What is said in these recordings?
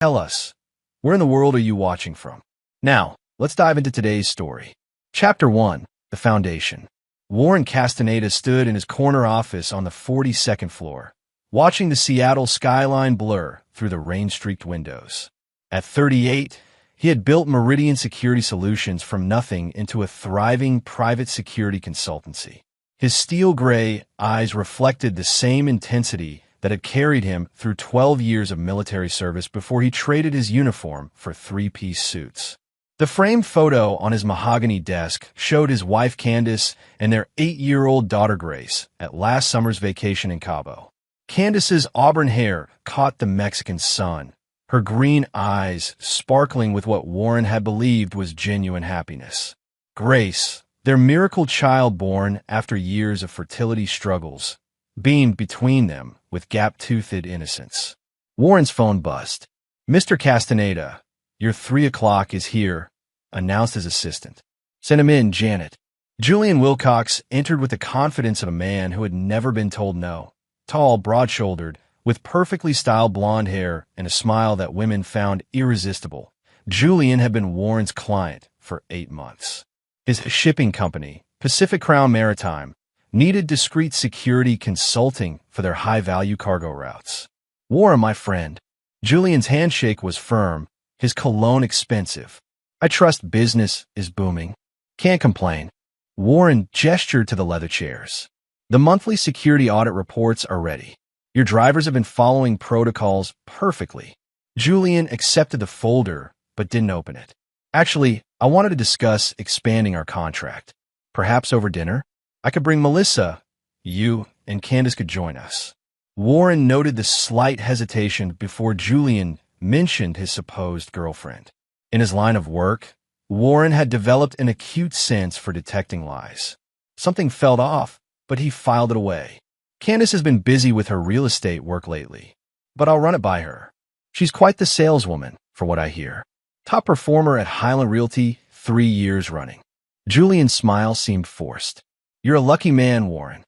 Tell us, where in the world are you watching from? Now, let's dive into today's story. Chapter 1, The Foundation. Warren Castaneda stood in his corner office on the 42nd floor, watching the Seattle skyline blur through the rain-streaked windows. At 38, he had built Meridian Security Solutions from nothing into a thriving private security consultancy. His steel-gray eyes reflected the same intensity that had carried him through 12 years of military service before he traded his uniform for three-piece suits. The framed photo on his mahogany desk showed his wife Candace and their 8-year-old daughter Grace at last summer's vacation in Cabo. Candace's auburn hair caught the Mexican sun, her green eyes sparkling with what Warren had believed was genuine happiness. Grace, their miracle child born after years of fertility struggles, beamed between them with gap-toothed innocence. Warren's phone buzzed. "Mr. Castaneda, your 3 o'clock is here," announced his assistant. "Send him in, Janet." Julian Wilcox entered with the confidence of a man who had never been told no. Tall, broad-shouldered, with perfectly styled blonde hair and a smile that women found irresistible, Julian had been Warren's client for 8 months. His shipping company, Pacific Crown Maritime, needed discreet security consulting for their high-value cargo routes. "Warren, my friend." Julian's handshake was firm, his cologne expensive. "I trust business is booming." "Can't complain." Warren gestured to the leather chairs. "The monthly security audit reports are ready. Your drivers have been following protocols perfectly." Julian accepted the folder, but didn't open it. "Actually, I wanted to discuss expanding our contract. Perhaps over dinner? I could bring Melissa. You and Candace could join us." Warren noted the slight hesitation before Julian mentioned his supposed girlfriend. In his line of work, Warren had developed an acute sense for detecting lies. Something felt off, but he filed it away. "Candace has been busy with her real estate work lately, but I'll run it by her. She's quite the saleswoman, for what I hear. Top performer at Highland Realty 3 years running." Julian's smile seemed forced. "You're a lucky man, Warren."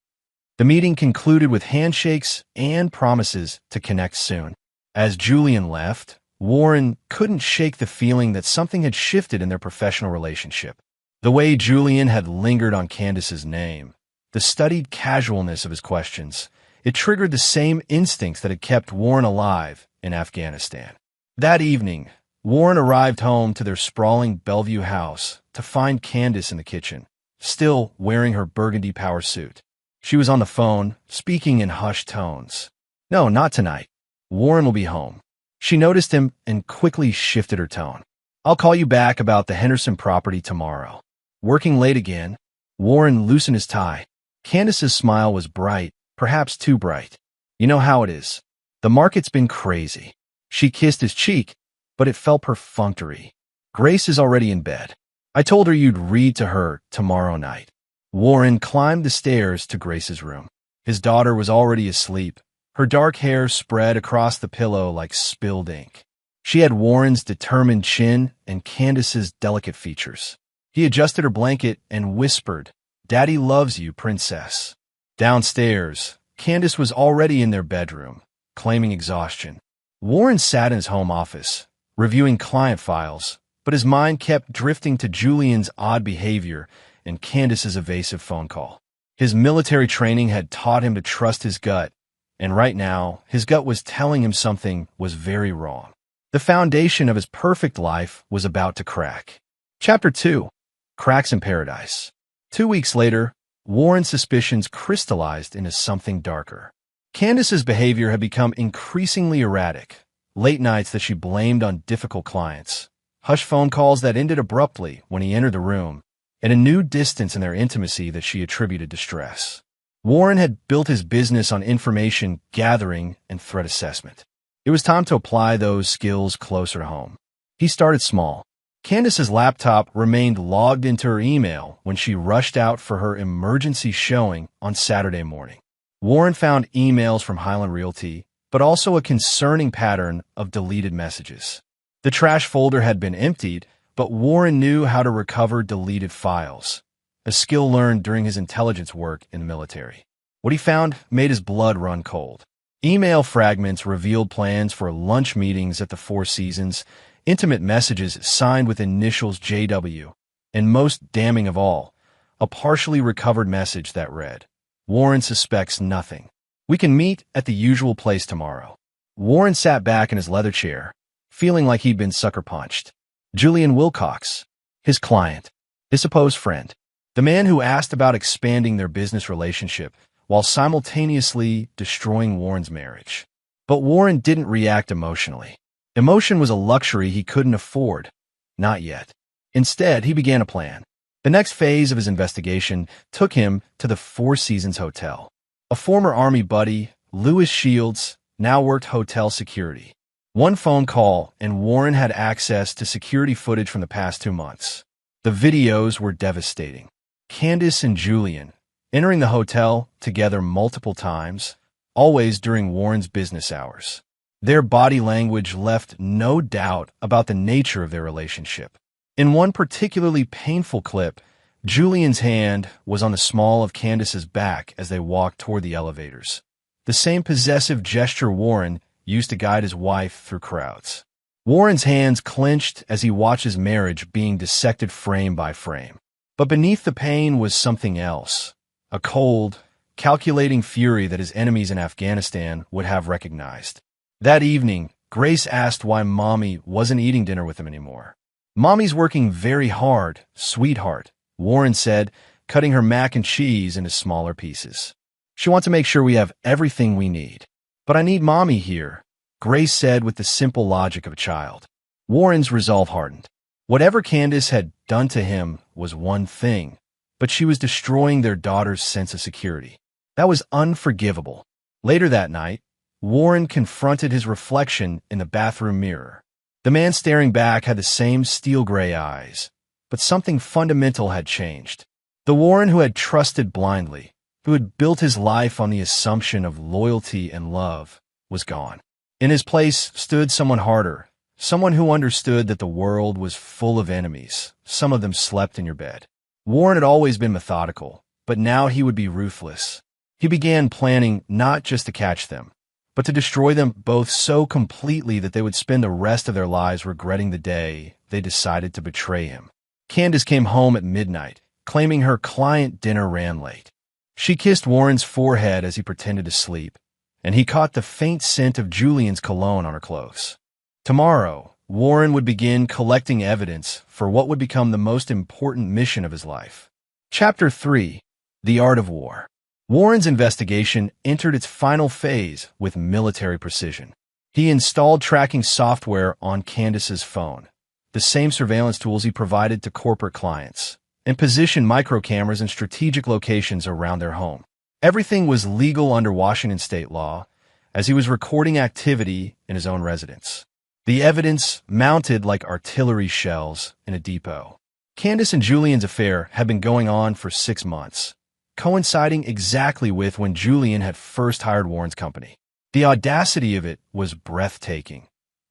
The meeting concluded with handshakes and promises to connect soon. As Julian left, Warren couldn't shake the feeling that something had shifted in their professional relationship. The way Julian had lingered on Candace's name, the studied casualness of his questions, it triggered the same instincts that had kept Warren alive in Afghanistan. That evening, Warren arrived home to their sprawling Bellevue house to find Candace in the kitchen, still wearing her burgundy power suit. She was on the phone, speaking in hushed tones. "No, not tonight. Warren will be home." She noticed him and quickly shifted her tone. "I'll call you back about the Henderson property tomorrow." Working late again, Warren loosened his tie. Candace's smile was bright, perhaps too bright. "You know how it is. The market's been crazy." She kissed his cheek, but it felt perfunctory. "Grace is already in bed. I told her you'd read to her tomorrow night." Warren climbed the stairs to Grace's room. His daughter was already asleep, her dark hair spread across the pillow like spilled ink. She had Warren's determined chin and Candace's delicate features. He adjusted her blanket and whispered, "Daddy loves you, princess." Downstairs, Candace was already in their bedroom, claiming exhaustion. Warren sat in his home office, reviewing client files, but his mind kept drifting to Julian's odd behavior and Candace's evasive phone call. His military training had taught him to trust his gut, and right now, his gut was telling him something was very wrong. The foundation of his perfect life was about to crack. Chapter 2, Cracks in Paradise. 2 weeks later, Warren's suspicions crystallized into something darker. Candace's behavior had become increasingly erratic. Late nights that she blamed on difficult clients, hushed phone calls that ended abruptly when he entered the room, and a new distance in their intimacy that she attributed to stress. Warren had built his business on information gathering and threat assessment. It was time to apply those skills closer to home. He started small. Candace's laptop remained logged into her email when she rushed out for her emergency showing on Saturday morning. Warren found emails from Highland Realty, but also a concerning pattern of deleted messages. The trash folder had been emptied, but Warren knew how to recover deleted files, a skill learned during his intelligence work in the military. What he found made his blood run cold. Email fragments revealed plans for lunch meetings at the Four Seasons, intimate messages signed with initials JW, and most damning of all, a partially recovered message that read, "Warren suspects nothing. We can meet at the usual place tomorrow." Warren sat back in his leather chair, feeling like he'd been sucker punched. Julian Wilcox, his client, his supposed friend, the man who asked about expanding their business relationship while simultaneously destroying Warren's marriage. But Warren didn't react emotionally. Emotion was a luxury he couldn't afford. Not yet. Instead, he began a plan. The next phase of his investigation took him to the Four Seasons Hotel. A former Army buddy, Lewis Shields, now worked hotel security. One phone call, and Warren had access to security footage from the past 2 months. The videos were devastating. Candace and Julian entering the hotel together multiple times, always during Warren's business hours. Their body language left no doubt about the nature of their relationship. In one particularly painful clip, Julian's hand was on the small of Candace's back as they walked toward the elevators. The same possessive gesture Warren used to guide his wife through crowds. Warren's hands clenched as he watched his marriage being dissected frame by frame. But beneath the pain was something else. A cold, calculating fury that his enemies in Afghanistan would have recognized. That evening, Grace asked why Mommy wasn't eating dinner with him anymore. "Mommy's working very hard, sweetheart," Warren said, cutting her mac and cheese into smaller pieces. "She wants to make sure we have everything we need." "But I need Mommy here," Grace said with the simple logic of a child. Warren's resolve hardened. Whatever Candace had done to him was one thing, but she was destroying their daughter's sense of security. That was unforgivable. Later that night, Warren confronted his reflection in the bathroom mirror. The man staring back had the same steel-gray eyes, but something fundamental had changed. The Warren who had trusted blindly, who had built his life on the assumption of loyalty and love, was gone. In his place stood someone harder, someone who understood that the world was full of enemies. Some of them slept in your bed. Warren had always been methodical, but now he would be ruthless. He began planning not just to catch them, but to destroy them both so completely that they would spend the rest of their lives regretting the day they decided to betray him. Candace came home at midnight, claiming her client dinner ran late. She kissed Warren's forehead as he pretended to sleep, and he caught the faint scent of Julian's cologne on her clothes. Tomorrow, Warren would begin collecting evidence for what would become the most important mission of his life. Chapter 3: The Art of War. Warren's investigation entered its final phase with military precision. He installed tracking software on Candace's phone, the same surveillance tools he provided to corporate clients, and positioned microcameras in strategic locations around their home. Everything was legal under Washington state law, as he was recording activity in his own residence. The evidence mounted like artillery shells in a depot. Candace and Julian's affair had been going on for 6 months, coinciding exactly with when Julian had first hired Warren's company. The audacity of it was breathtaking.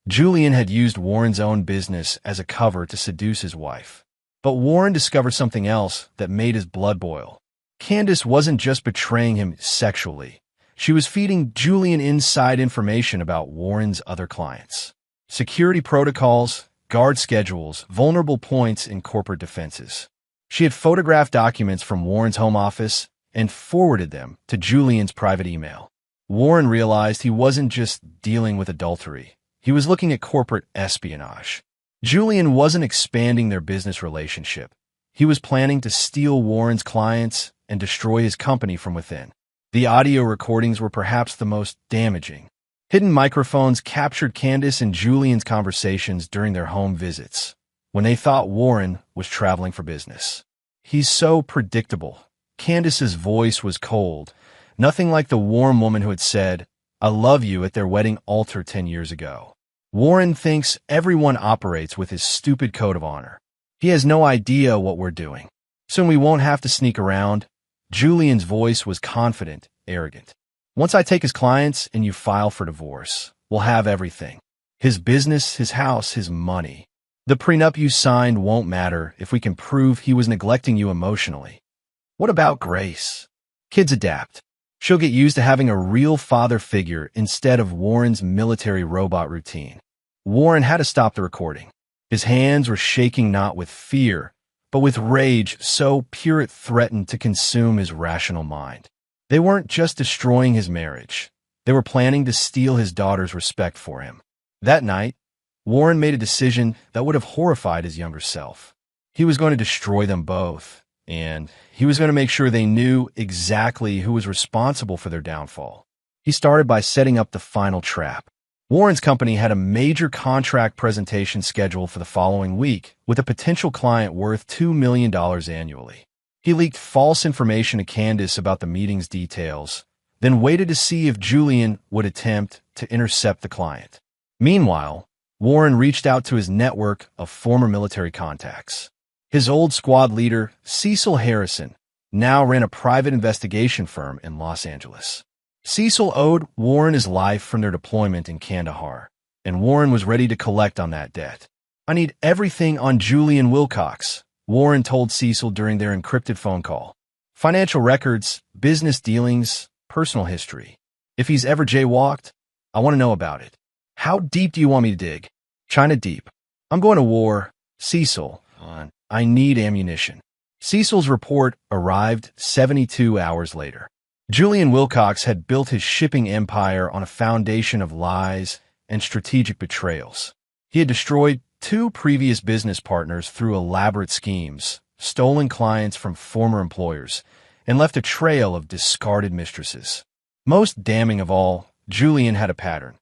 Julian had used Warren's own business as a cover to seduce his wife. But Warren discovered something else that made his blood boil. Candace wasn't just betraying him sexually. She was feeding Julian inside information about Warren's other clients. Security protocols, guard schedules, vulnerable points in corporate defenses. She had photographed documents from Warren's home office and forwarded them to Julian's private email. Warren realized he wasn't just dealing with adultery. He was looking at corporate espionage. Julian wasn't expanding their business relationship. He was planning to steal Warren's clients and destroy his company from within. The audio recordings were perhaps the most damaging. Hidden microphones captured Candace and Julian's conversations during their home visits, when they thought Warren was traveling for business. "He's so predictable." Candace's voice was cold, nothing like the warm woman who had said, "I love you" at their wedding altar 10 years ago. Warren thinks everyone operates with his stupid code of honor. He has no idea what we're doing. Soon we won't have to sneak around. Julian's voice was confident, arrogant. "Once I take his clients and you file for divorce, we'll have everything. His business, his house, his money. The prenup you signed won't matter if we can prove he was neglecting you emotionally." "What about Grace?" "Kids adapt." She'll get used to having a real father figure instead of Warren's military robot routine. Warren had to stop the recording. His hands were shaking not with fear, but with rage so pure it threatened to consume his rational mind. They weren't just destroying his marriage. They were planning to steal his daughter's respect for him. That night, Warren made a decision that would have horrified his younger self. He was going to destroy them both, and he was going to make sure they knew exactly who was responsible for their downfall. He started by setting up the final trap. Warren's company had a major contract presentation scheduled for the following week with a potential client worth $2 million annually. He leaked false information to Candace about the meeting's details, then waited to see if Julian would attempt to intercept the client. Meanwhile, Warren reached out to his network of former military contacts. His old squad leader, Cecil Harrison, now ran a private investigation firm in Los Angeles. Cecil owed Warren his life from their deployment in Kandahar, and Warren was ready to collect on that debt. "I need everything on Julian Wilcox," Warren told Cecil during their encrypted phone call. "Financial records, business dealings, personal history. If he's ever jaywalked, I want to know about it. How deep do you want me to dig?" "China deep. I'm going to war." "Cecil, I need ammunition." Cecil's report arrived 72 hours later. Julian Wilcox had built his shipping empire on a foundation of lies and strategic betrayals. He had destroyed 2 previous business partners through elaborate schemes, stolen clients from former employers, and left a trail of discarded mistresses. Most damning of all, Julian had a pattern.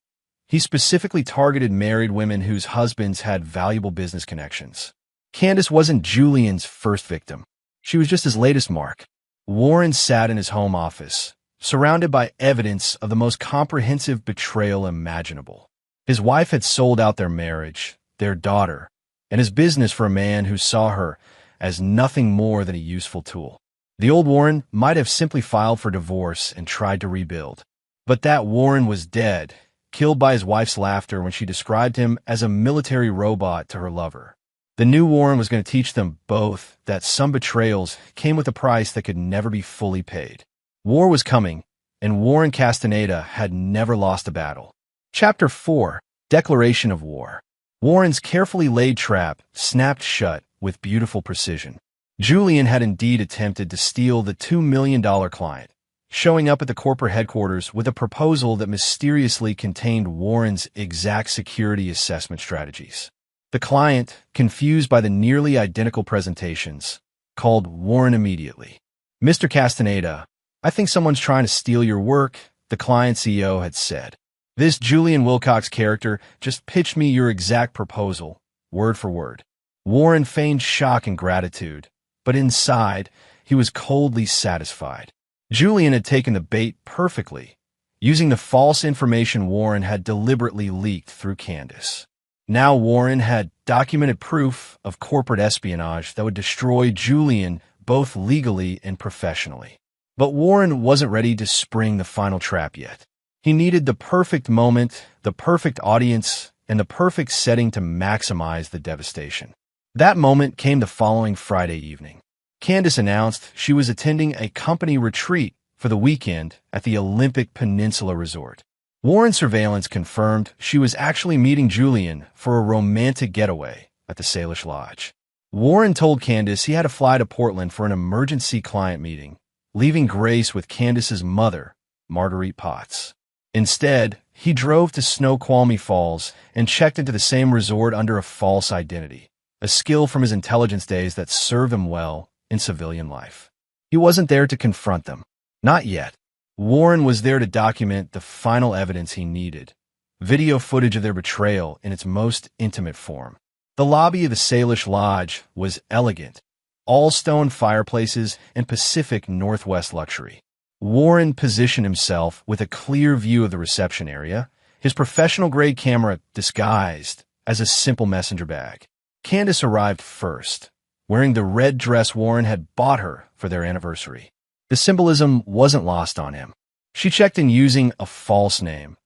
He specifically targeted married women whose husbands had valuable business connections. Candace wasn't Julian's first victim. She was just his latest mark. Warren sat in his home office, surrounded by evidence of the most comprehensive betrayal imaginable. His wife had sold out their marriage, their daughter, and his business for a man who saw her as nothing more than a useful tool. The old Warren might have simply filed for divorce and tried to rebuild. But that Warren was dead, killed by his wife's laughter when she described him as a military robot to her lover. The new Warren was going to teach them both that some betrayals came with a price that could never be fully paid. War was coming, and Warren Castaneda had never lost a battle. Chapter 4: Declaration of War. Warren's carefully laid trap snapped shut with beautiful precision. Julian had indeed attempted to steal the $2 million client, showing up at the corporate headquarters with a proposal that mysteriously contained Warren's exact security assessment strategies. The client, confused by the nearly identical presentations, called Warren immediately. "Mr. Castaneda, I think someone's trying to steal your work," the client CEO had said. "This Julian Wilcox character just pitched me your exact proposal, word for word." Warren feigned shock and gratitude, but inside, he was coldly satisfied. Julian had taken the bait perfectly, using the false information Warren had deliberately leaked through Candace. Now Warren had documented proof of corporate espionage that would destroy Julian both legally and professionally. But Warren wasn't ready to spring the final trap yet. He needed the perfect moment, the perfect audience, and the perfect setting to maximize the devastation. That moment came the following Friday evening. Candace announced she was attending a company retreat for the weekend at the Olympic Peninsula Resort. Warren's surveillance confirmed she was actually meeting Julian for a romantic getaway at the Salish Lodge. Warren told Candace he had to fly to Portland for an emergency client meeting, leaving Grace with Candace's mother, Marguerite Potts. Instead, he drove to Snoqualmie Falls and checked into the same resort under a false identity, a skill from his intelligence days that served him well in civilian life. He wasn't there to confront them. Not yet. Warren was there to document the final evidence he needed, video footage of their betrayal in its most intimate form. The lobby of the Salish Lodge was elegant, all stone fireplaces and Pacific Northwest luxury. Warren positioned himself with a clear view of the reception area, his professional-grade camera disguised as a simple messenger bag. Candace arrived first, wearing the red dress Warren had bought her for their anniversary. The symbolism wasn't lost on him. She checked in using a false name,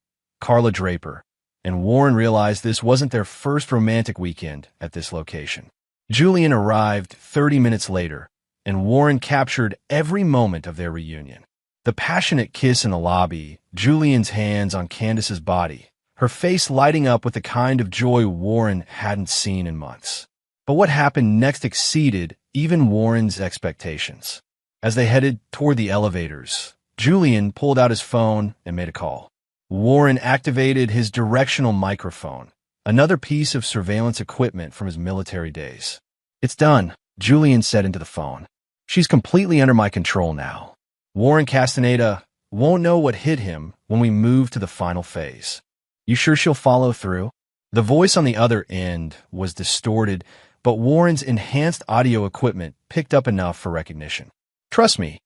Carla Draper, and Warren realized this wasn't their first romantic weekend at this location. Julian arrived 30 minutes later, and Warren captured every moment of their reunion. The passionate kiss in the lobby, Julian's hands on Candace's body, her face lighting up with the kind of joy Warren hadn't seen in months. But what happened next exceeded even Warren's expectations. As they headed toward the elevators, Julian pulled out his phone and made a call. Warren activated his directional microphone, another piece of surveillance equipment from his military days. "It's done," Julian said into the phone. "She's completely under my control now. Warren Castaneda won't know what hit him when we move to the final phase. You sure she'll follow through?" The voice on the other end was distorted, but Warren's enhanced audio equipment picked up enough for recognition. "Trust me,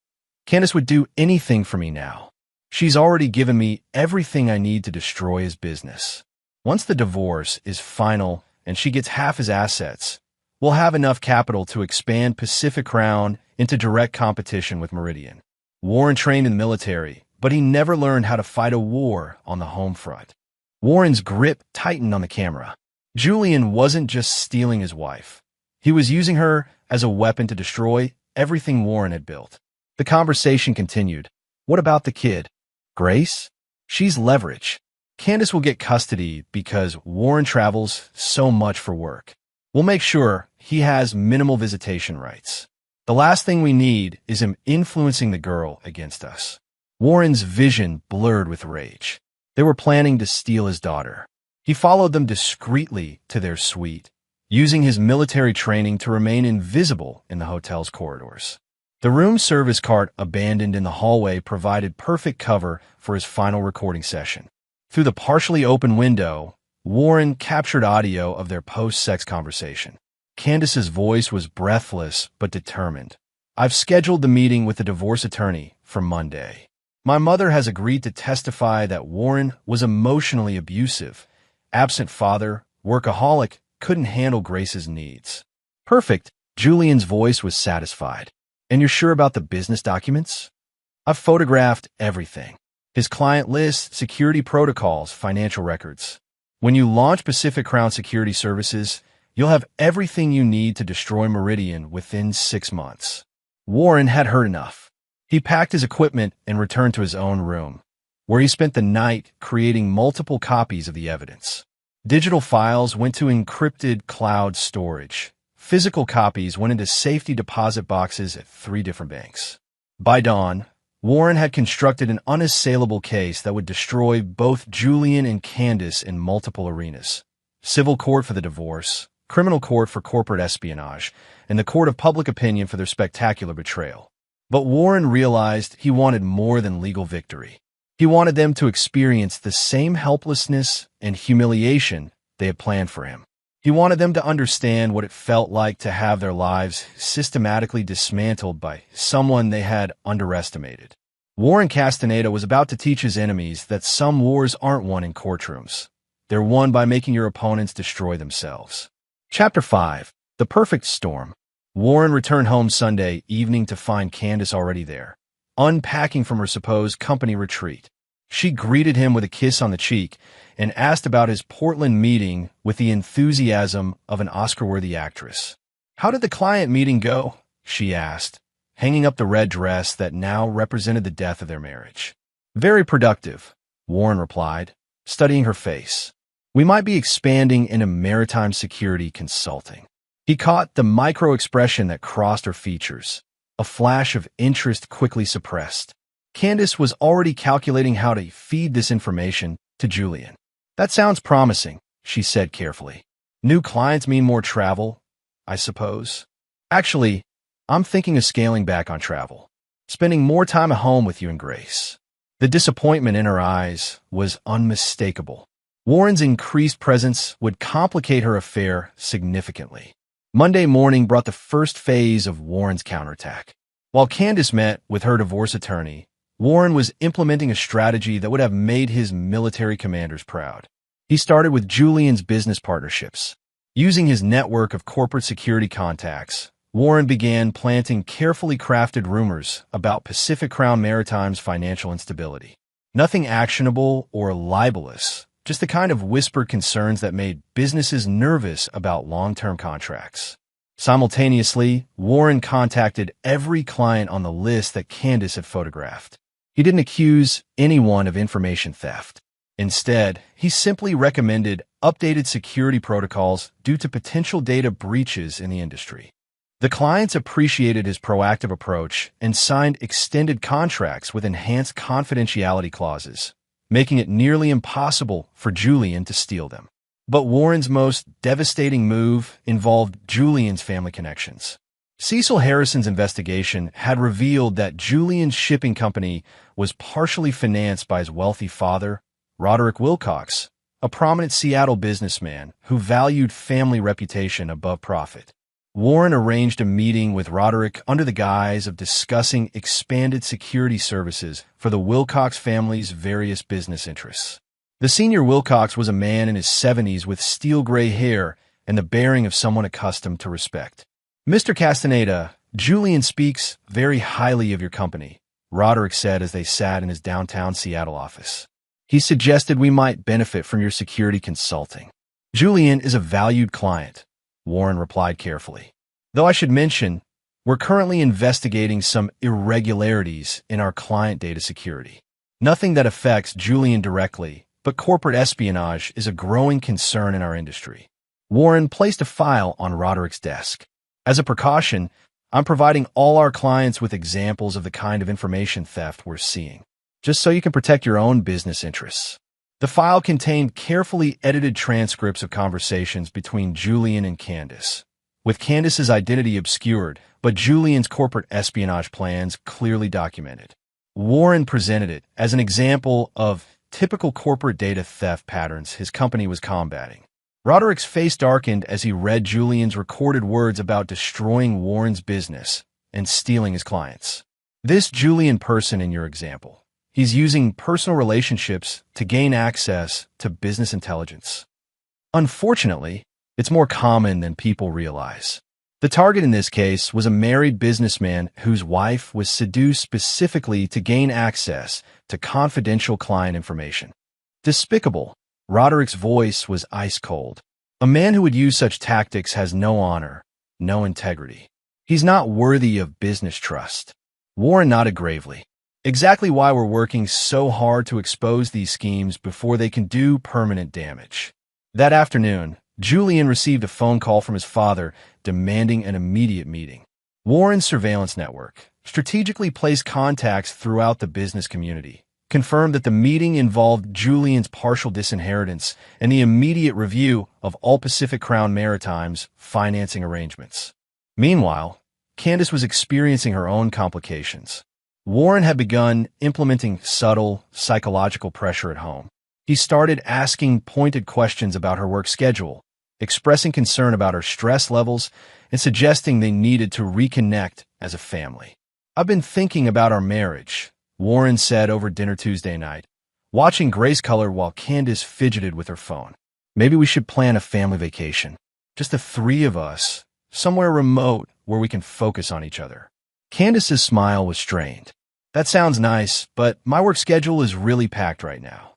Candace would do anything for me now. She's already given me everything I need to destroy his business. Once the divorce is final and she gets half his assets, we'll have enough capital to expand Pacific Crown into direct competition with Meridian." Warren trained in the military, but he never learned how to fight a war on the home front. Warren's grip tightened on the camera. Julian wasn't just stealing his wife. He was using her as a weapon to destroy everything Warren had built. The conversation continued. "What about the kid? Grace? She's leverage. Candace will get custody because Warren travels so much for work. We'll make sure he has minimal visitation rights. The last thing we need is him influencing the girl against us." Warren's vision blurred with rage. They were planning to steal his daughter. He followed them discreetly to their suite, using his military training to remain invisible in the hotel's corridors. The room service cart abandoned in the hallway provided perfect cover for his final recording session. Through the partially open window, Warren captured audio of their post-sex conversation. Candace's voice was breathless but determined. "I've scheduled the meeting with the divorce attorney for Monday. My mother has agreed to testify that Warren was emotionally abusive, absent father, workaholic, couldn't handle Grace's needs." "Perfect." Julian's voice was satisfied. "And you're sure about the business documents?" "I've photographed everything. His client list, security protocols, financial records. When you launch Pacific Crown Security Services, you'll have everything you need to destroy Meridian within 6 months." Warren had heard enough. He packed his equipment and returned to his own room, where he spent the night creating multiple copies of the evidence. Digital files went to encrypted cloud storage. Physical copies went into safety deposit boxes at 3 different banks. By dawn, Warren had constructed an unassailable case that would destroy both Julian and Candace in multiple arenas: civil court for the divorce, criminal court for corporate espionage, and the court of public opinion for their spectacular betrayal. But Warren realized he wanted more than legal victory. He wanted them to experience the same helplessness and humiliation they had planned for him. He wanted them to understand what it felt like to have their lives systematically dismantled by someone they had underestimated. Warren Castaneda was about to teach his enemies that some wars aren't won in courtrooms. They're won by making your opponents destroy themselves. Chapter 5. The Perfect Storm. Warren returned home Sunday evening to find Candace already there, unpacking from her supposed company retreat. She greeted him with a kiss on the cheek and asked about his Portland meeting with the enthusiasm of an Oscar-worthy actress. "How did the client meeting go?" she asked, hanging up the red dress that now represented the death of their marriage. "Very productive," Warren replied, studying her face. "We might be expanding into maritime security consulting." He caught the micro-expression that crossed her features, a flash of interest quickly suppressed. Candace was already calculating how to feed this information to Julian. "That sounds promising," she said carefully. "New clients mean more travel, I suppose." "Actually, I'm thinking of scaling back on travel, spending more time at home with you and Grace." The disappointment in her eyes was unmistakable. Warren's increased presence would complicate her affair significantly. Monday morning brought the first phase of Warren's counterattack. While Candace met with her divorce attorney, Warren was implementing a strategy that would have made his military commanders proud. He started with Julian's business partnerships. Using his network of corporate security contacts, Warren began planting carefully crafted rumors about Pacific Crown Maritime's financial instability. Nothing actionable or libelous, just the kind of whispered concerns that made businesses nervous about long-term contracts. Simultaneously, Warren contacted every client on the list that Candace had photographed. He didn't accuse anyone of information theft. Instead, he simply recommended updated security protocols due to potential data breaches in the industry. The clients appreciated his proactive approach and signed extended contracts with enhanced confidentiality clauses, making it nearly impossible for Julian to steal them. But Warren's most devastating move involved Julian's family connections. Cecil Harrison's investigation had revealed that Julian's shipping company was partially financed by his wealthy father, Roderick Wilcox, a prominent Seattle businessman who valued family reputation above profit. Warren arranged a meeting with Roderick under the guise of discussing expanded security services for the Wilcox family's various business interests. The senior Wilcox was a man in his 70s with steel-gray hair and the bearing of someone accustomed to respect. "Mr. Castaneda, Julian speaks very highly of your company," Roderick said as they sat in his downtown Seattle office. "He suggested we might benefit from your security consulting." "Julian is a valued client," Warren replied carefully. "Though I should mention, we're currently investigating some irregularities in our client data security. Nothing that affects Julian directly, but corporate espionage is a growing concern in our industry." Warren placed a file on Roderick's desk. "As a precaution, I'm providing all our clients with examples of the kind of information theft we're seeing, just so you can protect your own business interests." The file contained carefully edited transcripts of conversations between Julian and Candace, with Candace's identity obscured, but Julian's corporate espionage plans clearly documented. Warren presented it as an example of typical corporate data theft patterns his company was combating. Roderick's face darkened as he read Julian's recorded words about destroying Warren's business and stealing his clients. "This Julian person in your example, he's using personal relationships to gain access to business intelligence. Unfortunately, it's more common than people realize." The target in this case was a married businessman whose wife was seduced specifically to gain access to confidential client information. Despicable. Roderick's voice was ice cold. "A man who would use such tactics has no honor, no integrity. He's not worthy of business trust." Warren nodded gravely. "Exactly why we're working so hard to expose these schemes before they can do permanent damage." That afternoon, Julian received a phone call from his father demanding an immediate meeting. Warren's surveillance network, strategically placed contacts throughout the business community, confirmed that the meeting involved Julian's partial disinheritance and the immediate review of all Pacific Crown Maritime's financing arrangements. Meanwhile, Candace was experiencing her own complications. Warren had begun implementing subtle psychological pressure at home. He started asking pointed questions about her work schedule, expressing concern about her stress levels, and suggesting they needed to reconnect as a family. "I've been thinking about our marriage," Warren said over dinner Tuesday night, watching Grace color while Candace fidgeted with her phone. "Maybe we should plan a family vacation. Just the three of us, somewhere remote where we can focus on each other." Candace's smile was strained. "That sounds nice, but my work schedule is really packed right now.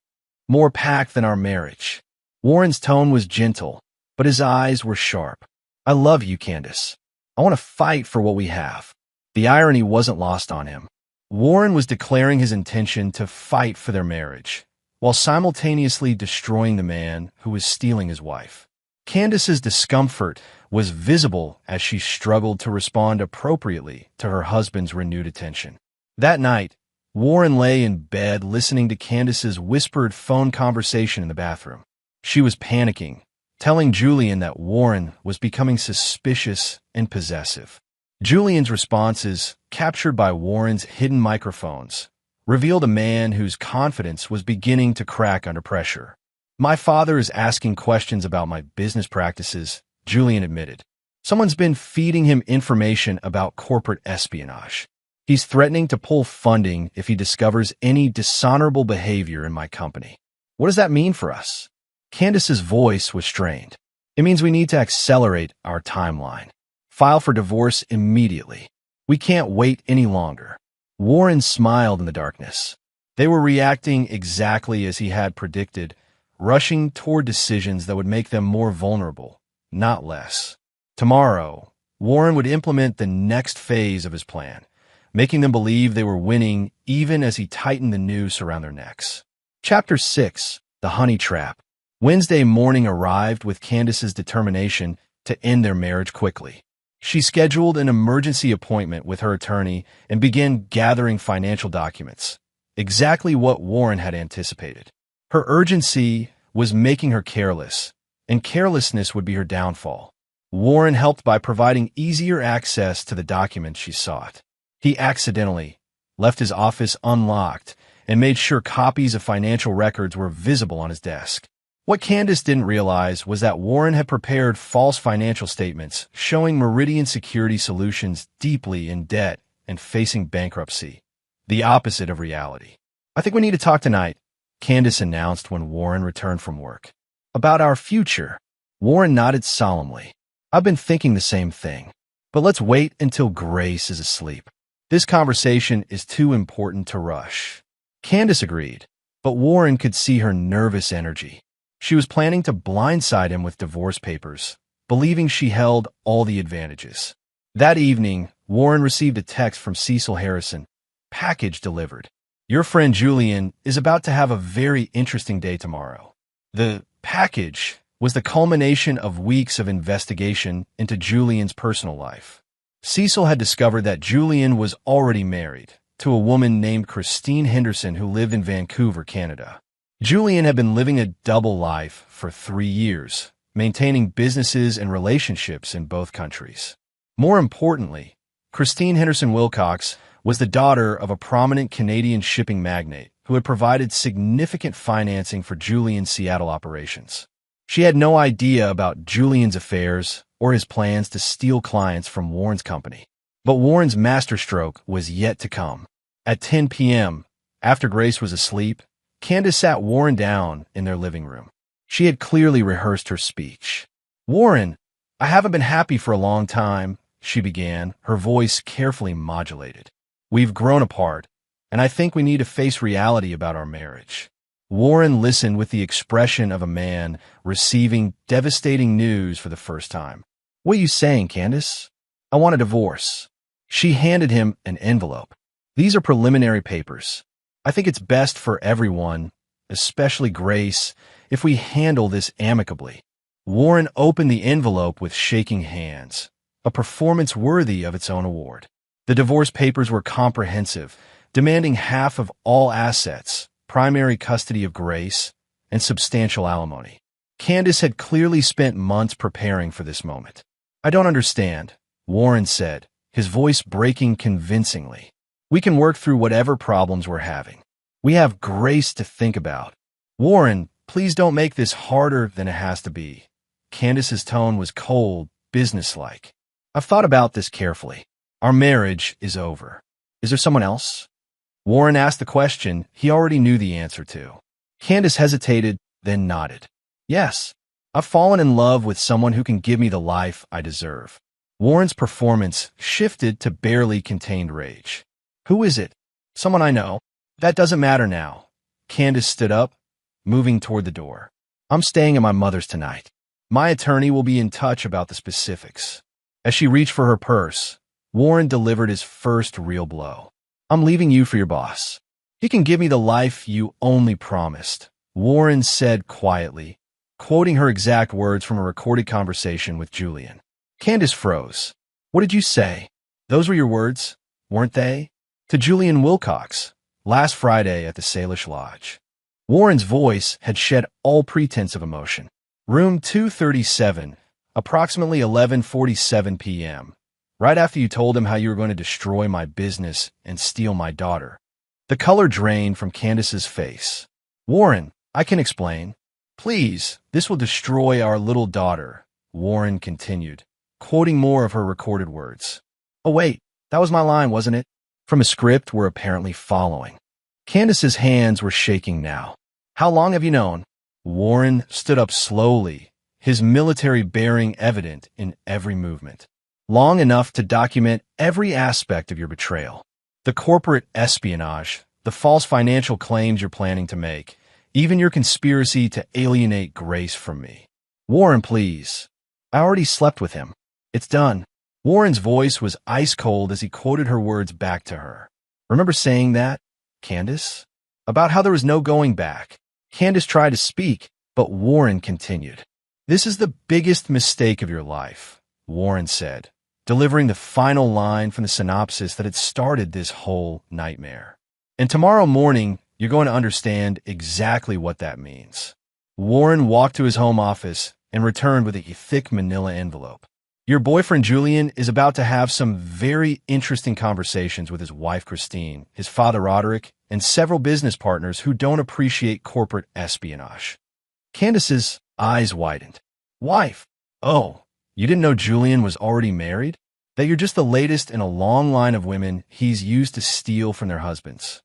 More packed than our marriage." Warren's tone was gentle, but his eyes were sharp. "I love you, Candace. I want to fight for what we have." The irony wasn't lost on him. Warren was declaring his intention to fight for their marriage, while simultaneously destroying the man who was stealing his wife. Candace's discomfort was visible as she struggled to respond appropriately to her husband's renewed attention. That night, Warren lay in bed listening to Candace's whispered phone conversation in the bathroom. She was panicking, telling Julian that Warren was becoming suspicious and possessive. Julian's responses, captured by Warren's hidden microphones, revealed a man whose confidence was beginning to crack under pressure. "My father is asking questions about my business practices," Julian admitted. "Someone's been feeding him information about corporate espionage. He's threatening to pull funding if he discovers any dishonorable behavior in my company." "What does that mean for us?" Candace's voice was strained. "It means we need to accelerate our timeline. File for divorce immediately. We can't wait any longer." Warren smiled in the darkness. They were reacting exactly as he had predicted, rushing toward decisions that would make them more vulnerable, not less. Tomorrow, Warren would implement the next phase of his plan, making them believe they were winning even as he tightened the noose around their necks. Chapter 6. The Honey Trap. Wednesday morning arrived with Candace's determination to end their marriage quickly. She scheduled an emergency appointment with her attorney and began gathering financial documents, exactly what Warren had anticipated. Her urgency was making her careless, and carelessness would be her downfall. Warren helped by providing easier access to the documents she sought. He accidentally left his office unlocked and made sure copies of financial records were visible on his desk. What Candace didn't realize was that Warren had prepared false financial statements showing Meridian Security Solutions deeply in debt and facing bankruptcy, the opposite of reality. "I think we need to talk tonight," Candace announced when Warren returned from work. "About our future." Warren nodded solemnly. "I've been thinking the same thing. But let's wait until Grace is asleep. This conversation is too important to rush." Candace agreed, but Warren could see her nervous energy. She was planning to blindside him with divorce papers, believing she held all the advantages. That evening, Warren received a text from Cecil Harrison. "Package delivered. Your friend Julian is about to have a very interesting day tomorrow." The package was the culmination of weeks of investigation into Julian's personal life. Cecil had discovered that Julian was already married to a woman named Christine Henderson who lived in Vancouver, Canada. Julian had been living a double life for 3 years, maintaining businesses and relationships in both countries. More importantly, Christine Henderson Wilcox was the daughter of a prominent Canadian shipping magnate who had provided significant financing for Julian's Seattle operations. She had no idea about Julian's affairs or his plans to steal clients from Warren's company. But Warren's masterstroke was yet to come. At 10 p.m., after Grace was asleep, Candace sat Warren down in their living room. She had clearly rehearsed her speech. "Warren, I haven't been happy for a long time," she began, her voice carefully modulated. "We've grown apart, and I think we need to face reality about our marriage." Warren listened with the expression of a man receiving devastating news for the first time. "What are you saying, Candace?" "I want a divorce." She handed him an envelope. "These are preliminary papers. I think it's best for everyone, especially Grace, if we handle this amicably." Warren opened the envelope with shaking hands, a performance worthy of its own award. The divorce papers were comprehensive, demanding half of all assets, primary custody of Grace, and substantial alimony. Candace had clearly spent months preparing for this moment. "I don't understand," Warren said, his voice breaking convincingly. "We can work through whatever problems we're having. We have Grace to think about." "Warren, please don't make this harder than it has to be." Candace's tone was cold, businesslike. "I've thought about this carefully. Our marriage is over." "Is there someone else?" Warren asked the question he already knew the answer to. Candace hesitated, then nodded. "Yes, I've fallen in love with someone who can give me the life I deserve." Warren's performance shifted to barely contained rage. "Who is it?" "Someone I know." "That doesn't matter now." Candace stood up, moving toward the door. "I'm staying at my mother's tonight. My attorney will be in touch about the specifics." As she reached for her purse, Warren delivered his first real blow. "I'm leaving you for your boss. He can give me the life you only promised," Warren said quietly, quoting her exact words from a recorded conversation with Julian. Candace froze. "What did you say?" "Those were your words, weren't they?" "To Julian Wilcox, last Friday at the Salish Lodge." Warren's voice had shed all pretense of emotion. "Room 237, approximately 11:47 p.m., right after you told him how you were going to destroy my business and steal my daughter." The color drained from Candace's face. "Warren, I can explain." "Please, this will destroy our little daughter," Warren continued, quoting more of her recorded words. "Oh wait, that was my line, wasn't it?" From a script we're apparently following. Candace's hands were shaking now. "How long have you known?" Warren stood up slowly, his military bearing evident in every movement. "Long enough to document every aspect of your betrayal. The corporate espionage, the false financial claims you're planning to make, even your conspiracy to alienate Grace from me." "Warren, please. I already slept with him. It's done." Warren's voice was ice cold as he quoted her words back to her. "Remember saying that?" Candace? About how there was no going back. Candace tried to speak, but Warren continued. This is the biggest mistake of your life, Warren said, delivering the final line from the synopsis that had started this whole nightmare. And tomorrow morning, you're going to understand exactly what that means. Warren walked to his home office and returned with a thick manila envelope. Your boyfriend Julian is about to have some very interesting conversations with his wife Christine, his father Roderick, and several business partners who don't appreciate corporate espionage. Candace's eyes widened. Wife? Oh, you didn't know Julian was already married? That you're just the latest in a long line of women he's used to steal from their husbands?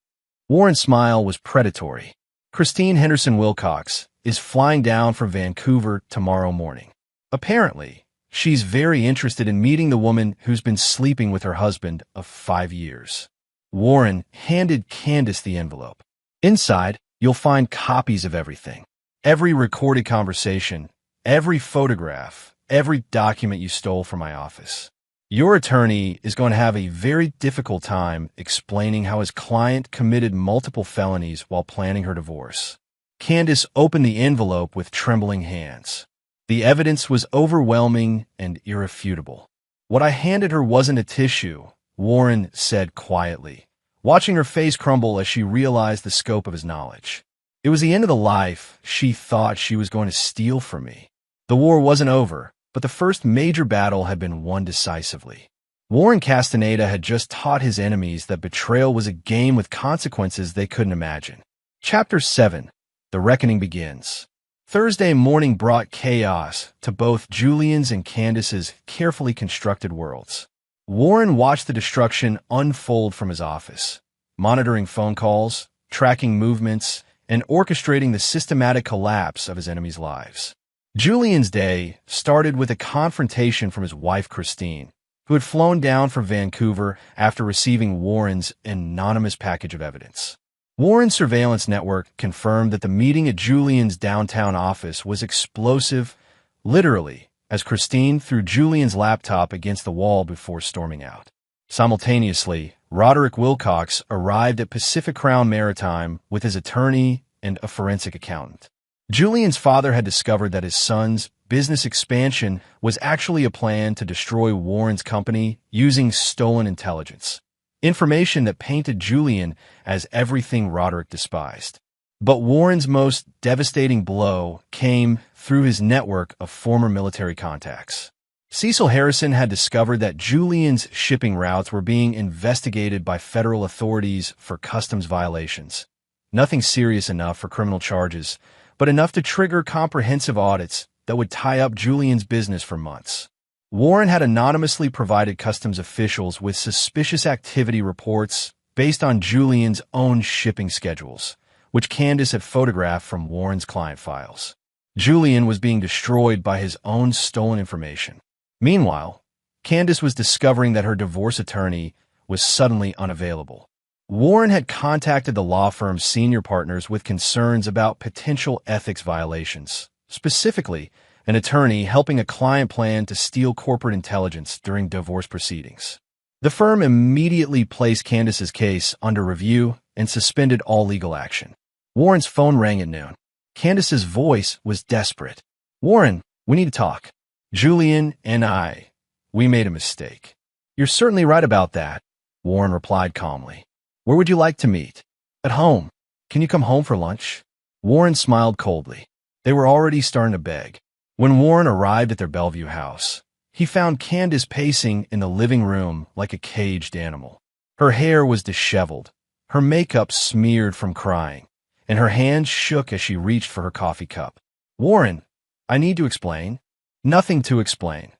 Warren's smile was predatory. Christine Henderson Wilcox is flying down from Vancouver tomorrow morning. Apparently, she's very interested in meeting the woman who's been sleeping with her husband of 5 years. Warren handed Candace the envelope. Inside, you'll find copies of everything. Every recorded conversation, every photograph, every document you stole from my office. Your attorney is going to have a very difficult time explaining how his client committed multiple felonies while planning her divorce. Candace opened the envelope with trembling hands. The evidence was overwhelming and irrefutable. What I handed her wasn't a tissue, Warren said quietly, watching her face crumble as she realized the scope of his knowledge. It was the end of the life she thought she was going to steal from me. The war wasn't over, but the first major battle had been won decisively. Warren Castaneda had just taught his enemies that betrayal was a game with consequences they couldn't imagine. Chapter 7. The Reckoning Begins. Thursday morning brought chaos to both Julian's and Candace's carefully constructed worlds. Warren watched the destruction unfold from his office, monitoring phone calls, tracking movements, and orchestrating the systematic collapse of his enemies' lives. Julian's day started with a confrontation from his wife Christine, who had flown down from Vancouver after receiving Warren's anonymous package of evidence. Warren's surveillance network confirmed that the meeting at Julian's downtown office was explosive, literally, as Christine threw Julian's laptop against the wall before storming out. Simultaneously, Roderick Wilcox arrived at Pacific Crown Maritime with his attorney and a forensic accountant. Julian's father had discovered that his son's business expansion was actually a plan to destroy Warren's company using stolen intelligence, information that painted Julian as everything Roderick despised. But Warren's most devastating blow came through his network of former military contacts. Cecil Harrison had discovered that Julian's shipping routes were being investigated by federal authorities for customs violations. Nothing serious enough for criminal charges, but enough to trigger comprehensive audits that would tie up Julian's business for months. Warren had anonymously provided customs officials with suspicious activity reports based on Julian's own shipping schedules, which Candace had photographed from Warren's client files. Julian was being destroyed by his own stolen information. Meanwhile, Candace was discovering that her divorce attorney was suddenly unavailable. Warren had contacted the law firm's senior partners with concerns about potential ethics violations, specifically an attorney helping a client plan to steal corporate intelligence during divorce proceedings. The firm immediately placed Candace's case under review and suspended all legal action. Warren's phone rang at noon. Candace's voice was desperate. Warren, we need to talk. Julian and we made a mistake. You're certainly right about that, Warren replied calmly. Where would you like to meet? At home. Can you come home for lunch? Warren smiled coldly. They were already starting to beg. When Warren arrived at their Bellevue house, he found Candace pacing in the living room like a caged animal. Her hair was disheveled, her makeup smeared from crying, and her hands shook as she reached for her coffee cup. Warren, I need to explain. Nothing to explain,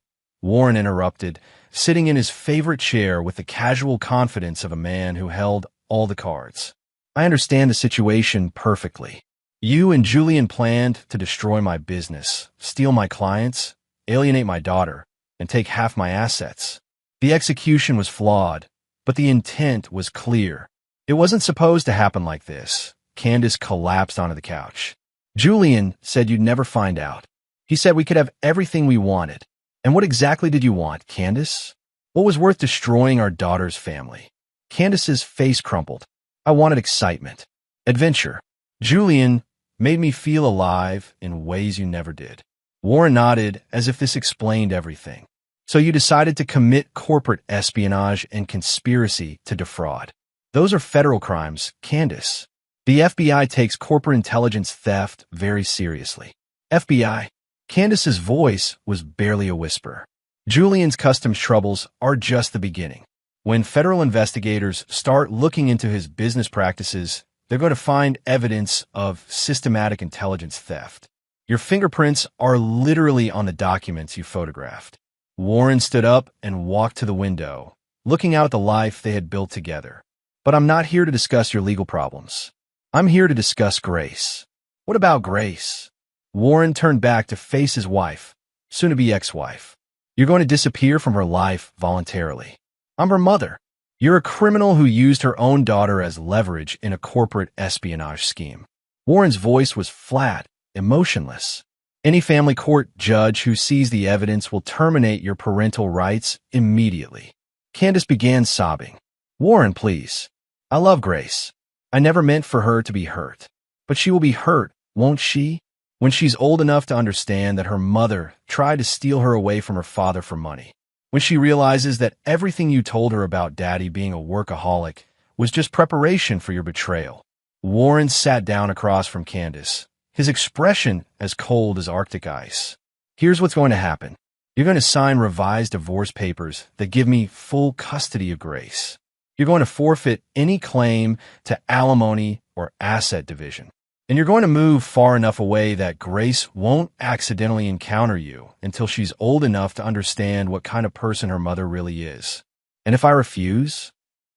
Warren interrupted, sitting in his favorite chair with the casual confidence of a man who held all the cards. I understand the situation perfectly. You and Julian planned to destroy my business, steal my clients, alienate my daughter, and take half my assets. The execution was flawed, but the intent was clear. It wasn't supposed to happen like this. Candace collapsed onto the couch. Julian said you'd never find out. He said we could have everything we wanted. And what exactly did you want, Candace? What was worth destroying our daughter's family? Candace's face crumpled. I wanted excitement. Adventure. Julian made me feel alive in ways you never did. Warren nodded as if this explained everything. So you decided to commit corporate espionage and conspiracy to defraud. Those are federal crimes, Candace. The FBI takes corporate intelligence theft very seriously. FBI. Candace's voice was barely a whisper. Julian's customs troubles are just the beginning. When federal investigators start looking into his business practices, they're going to find evidence of systematic intelligence theft. Your fingerprints are literally on the documents you photographed. Warren stood up and walked to the window, looking out at the life they had built together. But I'm not here to discuss your legal problems. I'm here to discuss Grace. What about Grace? Warren turned back to face his wife, soon-to-be ex-wife. You're going to disappear from her life voluntarily. I'm her mother. You're a criminal who used her own daughter as leverage in a corporate espionage scheme. Warren's voice was flat, emotionless. Any family court judge who sees the evidence will terminate your parental rights immediately. Candace began sobbing. Warren, please. I love Grace. I never meant for her to be hurt. But she will be hurt, won't she? When she's old enough to understand that her mother tried to steal her away from her father for money. When she realizes that everything you told her about Daddy being a workaholic was just preparation for your betrayal. Warren sat down across from Candace, his expression as cold as Arctic ice. Here's what's going to happen. You're going to sign revised divorce papers that give me full custody of Grace. You're going to forfeit any claim to alimony or asset division. And you're going to move far enough away that Grace won't accidentally encounter you until she's old enough to understand what kind of person her mother really is. And if I refuse?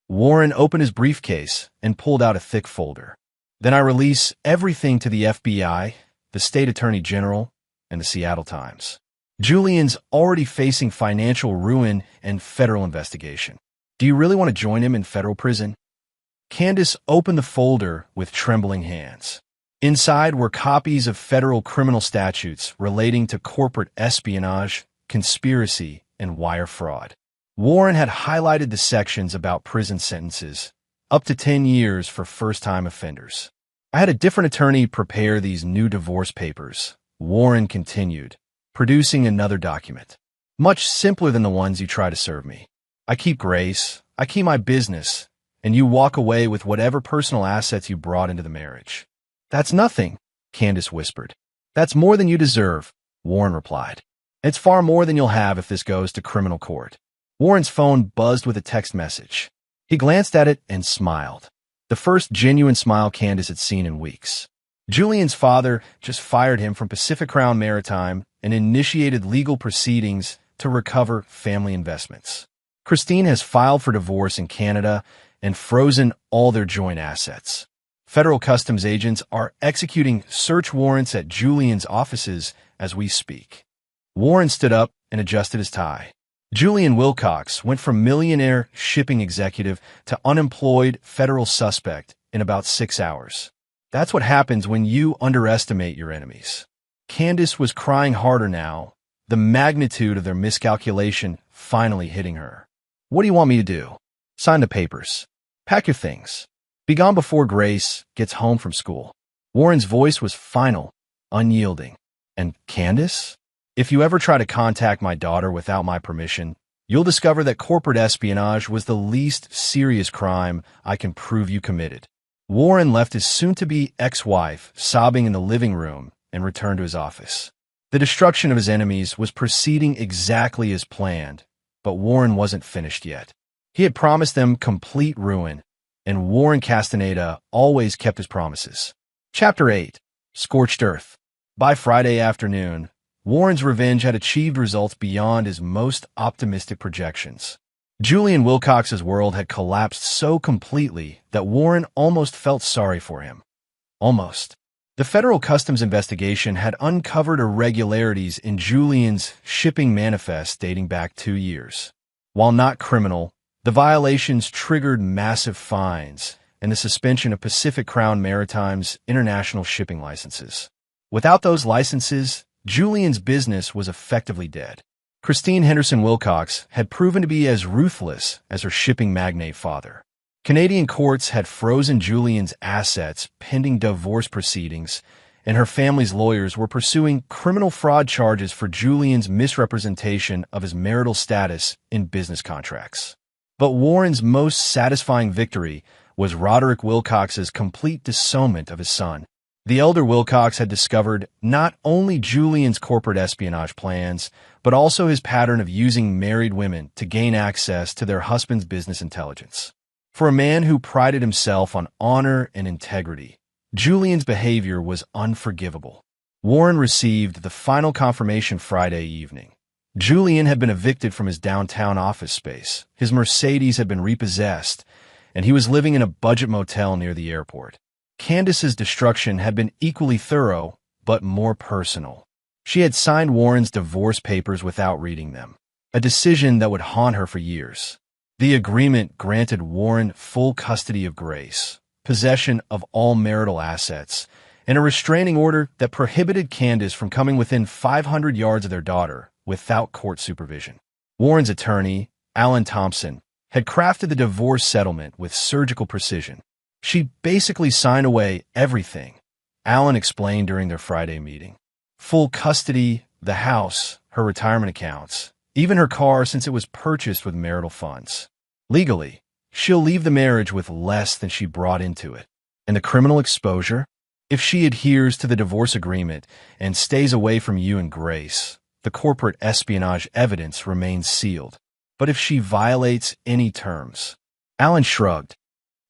Warren opened his briefcase and pulled out a thick folder. Then I release everything to the FBI, the State Attorney General, and the Seattle Times. Julian's already facing financial ruin and federal investigation. Do you really want to join him in federal prison? Candace opened the folder with trembling hands. Inside were copies of federal criminal statutes relating to corporate espionage, conspiracy, and wire fraud. Warren had highlighted the sections about prison sentences, up to 10 years for first-time offenders. I had a different attorney prepare these new divorce papers, Warren continued, producing another document. Much simpler than the ones you try to serve me. I keep Grace, I keep my business, and you walk away with whatever personal assets you brought into the marriage. That's nothing, Candace whispered. That's more than you deserve, Warren replied. It's far more than you'll have if this goes to criminal court. Warren's phone buzzed with a text message. He glanced at it and smiled. The first genuine smile Candace had seen in weeks. Julian's father just fired him from Pacific Crown Maritime and initiated legal proceedings to recover family investments. Christine has filed for divorce in Canada and frozen all their joint assets. Federal customs agents are executing search warrants at Julian's offices as we speak. Warren stood up and adjusted his tie. Julian Wilcox went from millionaire shipping executive to unemployed federal suspect in about 6 hours. That's what happens when you underestimate your enemies. Candace was crying harder now, the magnitude of their miscalculation finally hitting her. What do you want me to do? Sign the papers. Pack your things. Be gone before Grace gets home from school. Warren's voice was final, unyielding. And Candace? If you ever try to contact my daughter without my permission, you'll discover that corporate espionage was the least serious crime I can prove you committed. Warren left his soon-to-be ex-wife sobbing in the living room and returned to his office. The destruction of his enemies was proceeding exactly as planned, but Warren wasn't finished yet. He had promised them complete ruin, and Warren Castaneda always kept his promises. Chapter 8. Scorched Earth. By Friday afternoon, Warren's revenge had achieved results beyond his most optimistic projections. Julian Wilcox's world had collapsed so completely that Warren almost felt sorry for him. Almost. The federal customs investigation had uncovered irregularities in Julian's shipping manifest dating back 2 years. While not criminal, the violations triggered massive fines and the suspension of Pacific Crown Maritime's international shipping licenses. Without those licenses, Julian's business was effectively dead. Christine Henderson Wilcox had proven to be as ruthless as her shipping magnate father. Canadian courts had frozen Julian's assets pending divorce proceedings, and her family's lawyers were pursuing criminal fraud charges for Julian's misrepresentation of his marital status in business contracts. But Warren's most satisfying victory was Roderick Wilcox's complete disownment of his son. The elder Wilcox had discovered not only Julian's corporate espionage plans, but also his pattern of using married women to gain access to their husband's business intelligence. For a man who prided himself on honor and integrity, Julian's behavior was unforgivable. Warren received the final confirmation Friday evening. Julian had been evicted from his downtown office space, his Mercedes had been repossessed, and he was living in a budget motel near the airport. Candace's destruction had been equally thorough, but more personal. She had signed Warren's divorce papers without reading them, a decision that would haunt her for years. The agreement granted Warren full custody of Grace, possession of all marital assets, and a restraining order that prohibited Candace from coming within 500 yards of their daughter without court supervision. Warren's attorney, Alan Thompson, had crafted the divorce settlement with surgical precision. She basically signed away everything, Alan explained during their Friday meeting. Full custody, the house, her retirement accounts, even her car since it was purchased with marital funds. Legally, she'll leave the marriage with less than she brought into it. And the criminal exposure? If she adheres to the divorce agreement and stays away from you and Grace, the corporate espionage evidence remains sealed. But if she violates any terms, Alan shrugged.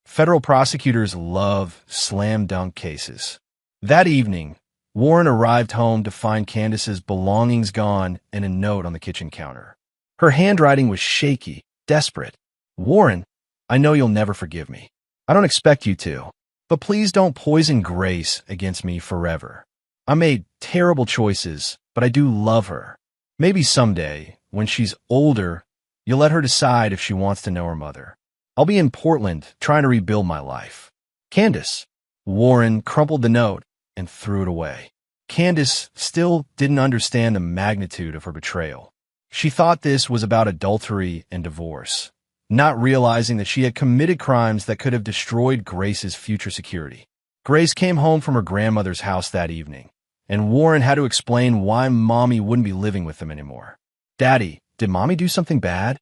Federal prosecutors love slam-dunk cases. That evening, Warren arrived home to find Candace's belongings gone and a note on the kitchen counter. Her handwriting was shaky, desperate. Warren, I know you'll never forgive me. I don't expect you to. But please don't poison Grace against me forever. I made terrible choices, but I do love her. Maybe someday, when she's older, you'll let her decide if she wants to know her mother. I'll be in Portland trying to rebuild my life. Candace. Warren crumpled the note and threw it away. Candace still didn't understand the magnitude of her betrayal. She thought this was about adultery and divorce, not realizing that she had committed crimes that could have destroyed Grace's future security. Grace came home from her grandmother's house that evening, and Warren had to explain why Mommy wouldn't be living with them anymore. Daddy, did Mommy do something bad?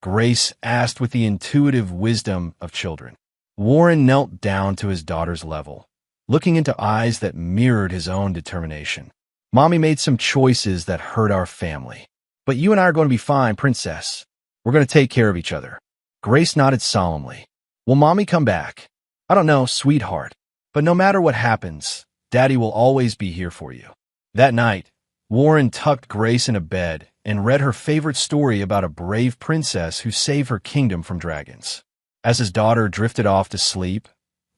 Grace asked with the intuitive wisdom of children. Warren knelt down to his daughter's level, looking into eyes that mirrored his own determination. Mommy made some choices that hurt our family. But you and I are going to be fine, Princess. We're going to take care of each other. Grace nodded solemnly. Will Mommy come back? I don't know, sweetheart. But no matter what happens, Daddy will always be here for you. That night, Warren tucked Grace in a bed and read her favorite story about a brave princess who saved her kingdom from dragons. As his daughter drifted off to sleep,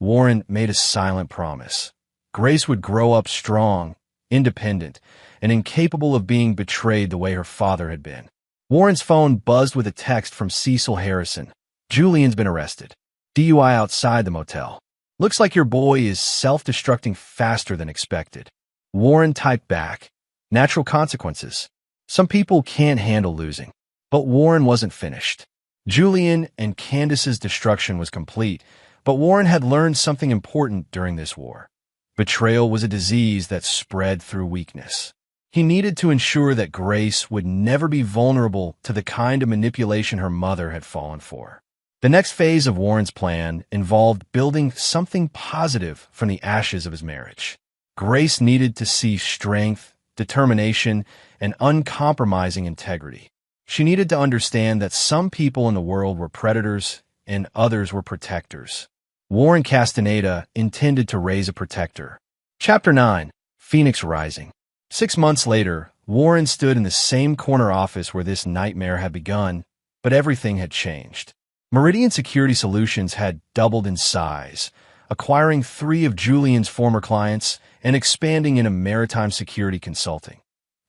Warren made a silent promise. Grace would grow up strong, independent, and incapable of being betrayed the way her father had been. Warren's phone buzzed with a text from Cecil Harrison. Julian's been arrested. DUI outside the motel. Looks like your boy is self-destructing faster than expected. Warren typed back. Natural consequences. Some people can't handle losing. But Warren wasn't finished. Julian and Candace's destruction was complete, but Warren had learned something important during this war. Betrayal was a disease that spread through weakness. He needed to ensure that Grace would never be vulnerable to the kind of manipulation her mother had fallen for. The next phase of Warren's plan involved building something positive from the ashes of his marriage. Grace needed to see strength, determination, and uncompromising integrity. She needed to understand that some people in the world were predators and others were protectors. Warren Castaneda intended to raise a protector. Chapter 9. Phoenix Rising. 6 months later, Warren stood in the same corner office where this nightmare had begun, but everything had changed. Meridian Security Solutions had doubled in size, acquiring 3 of Julian's former clients and expanding into maritime security consulting.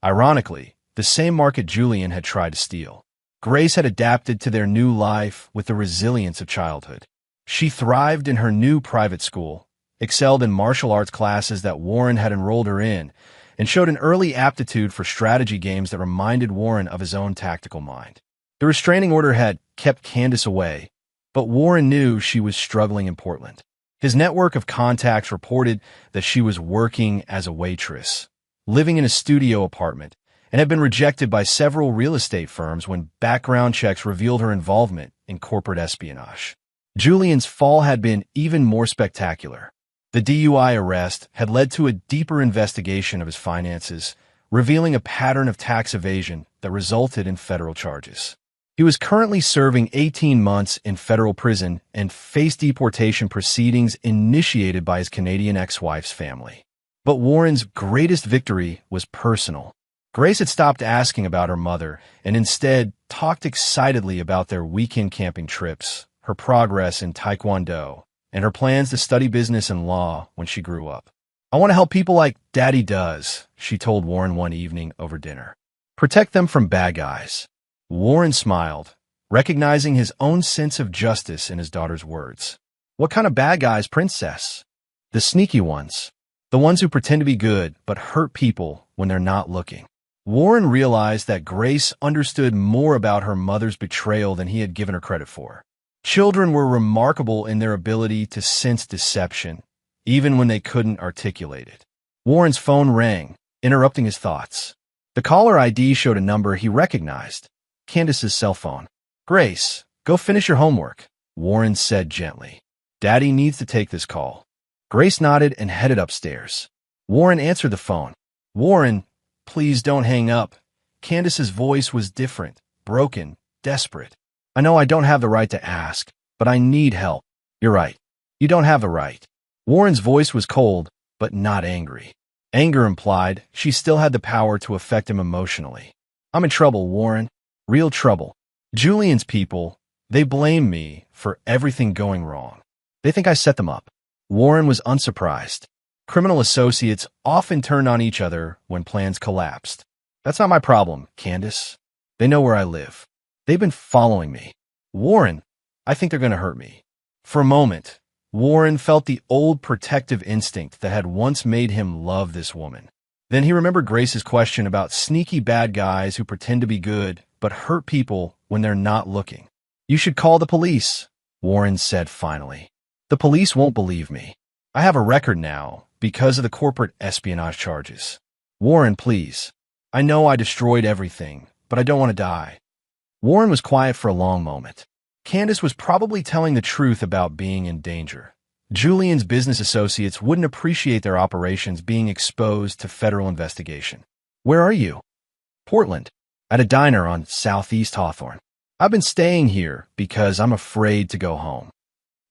Ironically, the same market Julian had tried to steal. Grace had adapted to their new life with the resilience of childhood. She thrived in her new private school, excelled in martial arts classes that Warren had enrolled her in, and showed an early aptitude for strategy games that reminded Warren of his own tactical mind. The restraining order had kept Candace away, But Warren knew she was struggling in Portland. His network of contacts reported that she was working as a waitress, living in a studio apartment, and had been rejected by several real estate firms when background checks revealed her involvement in corporate espionage. Julian's fall had been even more spectacular. The DUI arrest had led to a deeper investigation of his finances, revealing a pattern of tax evasion that resulted in federal charges. He was currently serving 18 months in federal prison and faced deportation proceedings initiated by his Canadian ex-wife's family. But Warren's greatest victory was personal. Grace had stopped asking about her mother and instead talked excitedly about their weekend camping trips, her progress in Taekwondo, and her plans to study business and law when she grew up. "I want to help people like Daddy does," she told Warren one evening over dinner. "Protect them from bad guys." Warren smiled, recognizing his own sense of justice in his daughter's words. "What kind of bad guys, Princess?" "The sneaky ones. The ones who pretend to be good but hurt people when they're not looking." Warren realized that Grace understood more about her mother's betrayal than he had given her credit for. Children were remarkable in their ability to sense deception, even when they couldn't articulate it. Warren's phone rang, interrupting his thoughts. The caller ID showed a number he recognized, Candace's cell phone. "Grace, go finish your homework," Warren said gently. "Daddy needs to take this call." Grace nodded and headed upstairs. Warren answered the phone. "Warren, please don't hang up." Candace's voice was different, broken, desperate. "I know I don't have the right to ask, but I need help." "You're right. You don't have the right." Warren's voice was cold, but not angry. Anger implied she still had the power to affect him emotionally. "I'm in trouble, Warren. Real trouble. Julian's people, they blame me for everything going wrong. They think I set them up." Warren was unsurprised. Criminal associates often turned on each other when plans collapsed. "That's not my problem, Candace. They know where I live. They've been following me. Warren, I think they're going to hurt me." For a moment, Warren felt the old protective instinct that had once made him love this woman. Then he remembered Grace's question about sneaky bad guys who pretend to be good but hurt people when they're not looking. "You should call the police," Warren said finally. "The police won't believe me. I have a record now because of the corporate espionage charges. Warren, please. I know I destroyed everything, but I don't want to die." Warren was quiet for a long moment. Candace was probably telling the truth about being in danger. Julian's business associates wouldn't appreciate their operations being exposed to federal investigation. "Where are you?" "Portland, at a diner on Southeast Hawthorne. I've been staying here because I'm afraid to go home."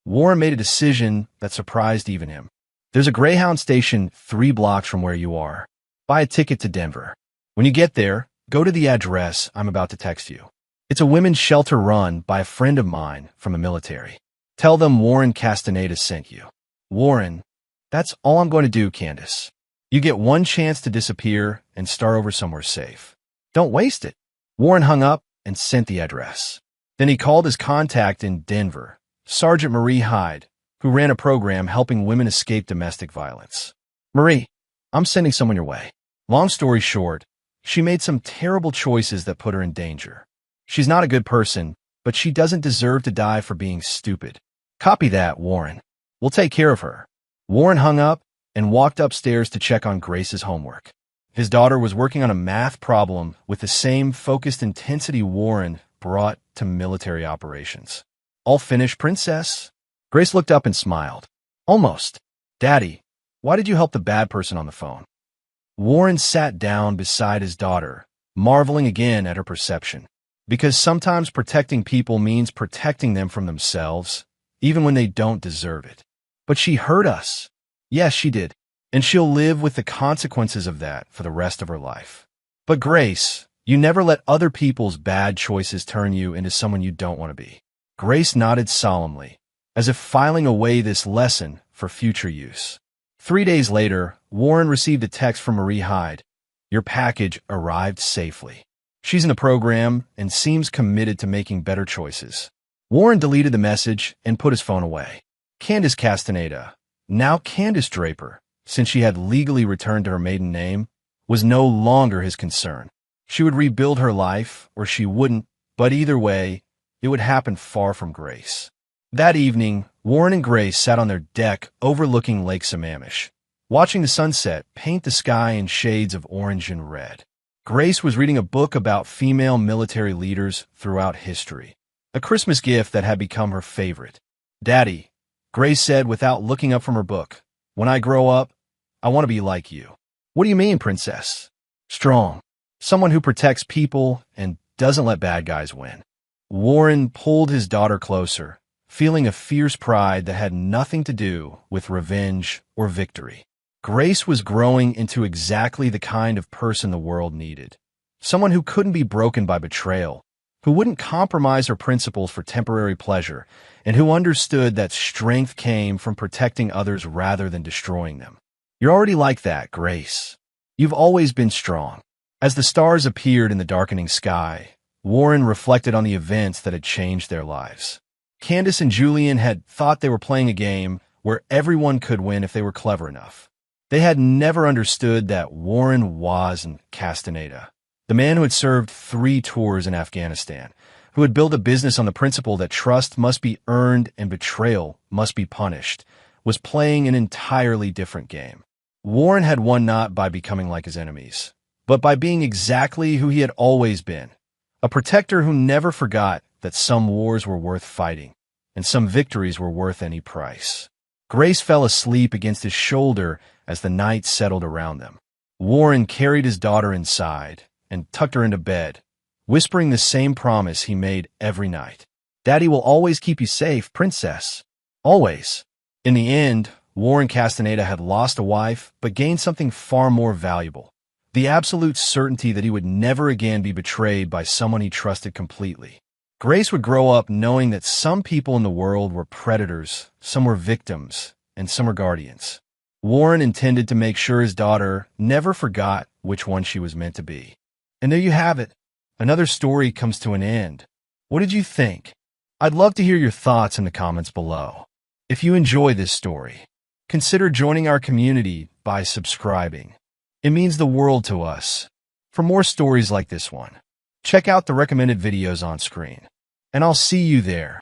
Warren made a decision that surprised even him. "There's a Greyhound station 3 blocks from where you are. Buy a ticket to Denver. When you get there, go to the address I'm about to text you. It's a women's shelter run by a friend of mine from the military. Tell them Warren Castaneda sent you." "Warren, that's all I'm going to do, Candace. You get one chance to disappear and start over somewhere safe. Don't waste it." Warren hung up and sent the address. Then he called his contact in Denver, Sergeant Marie Hyde, who ran a program helping women escape domestic violence. "Marie, I'm sending someone your way." Long story short, she made some terrible choices that put her in danger. She's not a good person, but she doesn't deserve to die for being stupid. Copy that, Warren. We'll take care of her. Warren hung up and walked upstairs to check on Grace's homework. His daughter was working on a math problem with the same focused intensity Warren brought to military operations. "All finished, Princess?" Grace looked up and smiled. "Almost. Daddy, why did you help the bad person on the phone?" Warren sat down beside his daughter, marveling again at her perception. Because sometimes protecting people means protecting them from themselves, even when they don't deserve it. "But she hurt us." "Yes, she did. And she'll live with the consequences of that for the rest of her life." "But Grace, you never let other people's bad choices turn you into someone you don't want to be." Grace nodded solemnly, as if filing away this lesson for future use. 3 days later, Warren received a text from Marie Hyde. "Your package arrived safely." She's in the program and seems committed to making better choices. Warren deleted the message and put his phone away. Candace Castaneda, now Candace Draper, since she had legally returned to her maiden name, was no longer his concern. She would rebuild her life, or she wouldn't, but either way, it would happen far from Grace. That evening, Warren and Grace sat on their deck overlooking Lake Sammamish, watching the sunset paint the sky in shades of orange and red. Grace was reading a book about female military leaders throughout history, a Christmas gift that had become her favorite. "Daddy," Grace said without looking up from her book, "when I grow up, I want to be like you." "What do you mean, princess?" "Strong. Someone who protects people and doesn't let bad guys win." Warren pulled his daughter closer, feeling a fierce pride that had nothing to do with revenge or victory. Grace was growing into exactly the kind of person the world needed. Someone who couldn't be broken by betrayal, who wouldn't compromise her principles for temporary pleasure, and who understood that strength came from protecting others rather than destroying them. "You're already like that, Grace. You've always been strong." As the stars appeared in the darkening sky, Warren reflected on the events that had changed their lives. Candace and Julian had thought they were playing a game where everyone could win if they were clever enough. They had never understood that Warren was in Castaneda, the man who had served 3 tours in Afghanistan, who had built a business on the principle that trust must be earned and betrayal must be punished, was playing an entirely different game. Warren had won not by becoming like his enemies, but by being exactly who he had always been, a protector who never forgot that some wars were worth fighting, and some victories were worth any price. Grace fell asleep against his shoulder as the night settled around them. Warren carried his daughter inside and tucked her into bed, whispering the same promise he made every night. "Daddy will always keep you safe, princess. Always." In the end, Warren Castaneda had lost a wife, but gained something far more valuable: the absolute certainty that he would never again be betrayed by someone he trusted completely. Grace would grow up knowing that some people in the world were predators, some were victims, and some were guardians. Warren intended to make sure his daughter never forgot which one she was meant to be. And there you have it. Another story comes to an end. What did you think? I'd love to hear your thoughts in the comments below. If you enjoy this story, consider joining our community by subscribing. It means the world to us. For more stories like this one, check out the recommended videos on screen. And I'll see you there.